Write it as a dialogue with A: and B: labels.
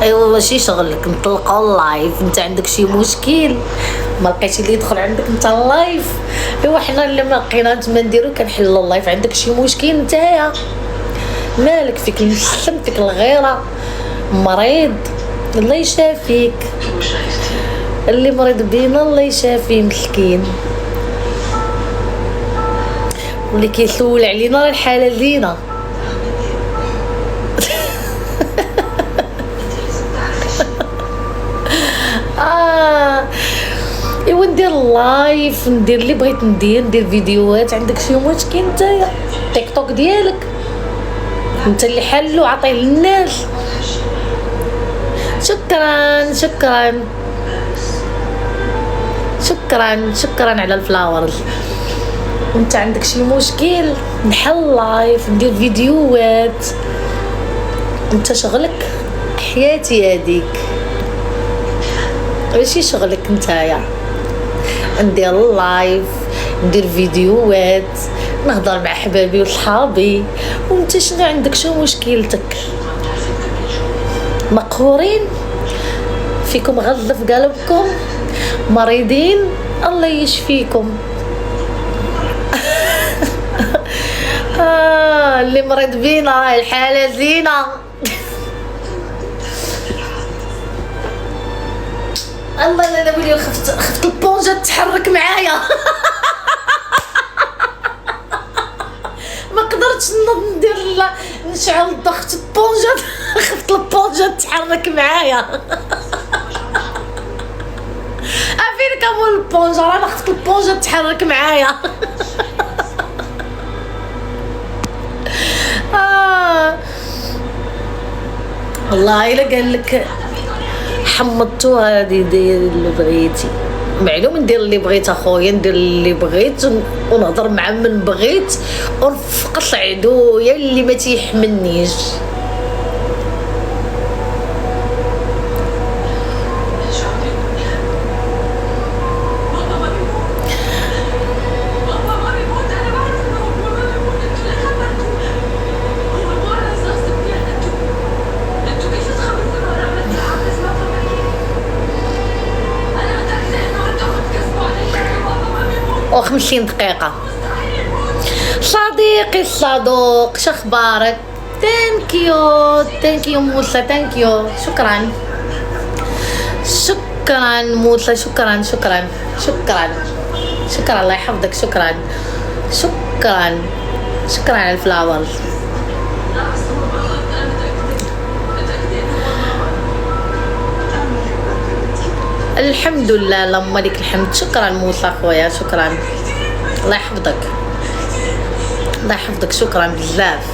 A: ايوا ماشي شغلك نطلقوا اللايف. انت عندك شي مشكل ما لقيتي اللي يدخل عندك انت اللايف؟ ايوا حنا اللي ما لقينا ما نديرو كنحلوا اللايف. عندك شي مشكل نتايا؟ مالك فيك الحسن فيك الغيره؟ مريض الله يشافيك. اللي مريض بينا الله يشافيه مسكين. واللي كيسول علينا الحاله دينا. ايوا ندير لايف، ندير اللي بغيت ندير فيديوهات. عندك شي مشكل نتايا؟ تيك توك ديالك انت اللي حلو عطيه للناس. شكرا شكرا شكرا شكرا على الفلاورز. انت عندك شي مشكل؟ نحل لايف ندير فيديوهات. انت شغلك حياتي هذيك ماشي شغلك نتايا. ندير لايف ندير فيديوهات نهضر مع حبابي وصحابي. وانت شنو عندك؟ شنو مشكلتك؟ مقهورين فيكم غلة في قلبكم، مريضين الله يشفيكم. اللي مريض بينا الحالة زينة. الله لا ولي خفت البونجة تتحرك معايا. ما قدرتش ندير نشعل الضغط البونجة. خفت البونجة تتحرك معايا. عارفين كمول البونجة انا خفت البونجة تتحرك معايا. والله الا قال لك حمضتو هادي دير اللي بغيتي. معلوم ندير اللي بغيت اخويا، ندير اللي بغيت ونهضر مع من بغيت ونفقص عدويا اللي ما تيحملنيش. و50 دقيقة. صديقي الصدوق شخبارك؟ ثانك يو موسى، ثانك شكرا شكرا موسى، شكرا الله يحفظك. شكرا على الفلاورز. الحمد لله اللهم لك الحمد. شكرا موسى خويا، شكرا الله يحفظك شكرا بزاف.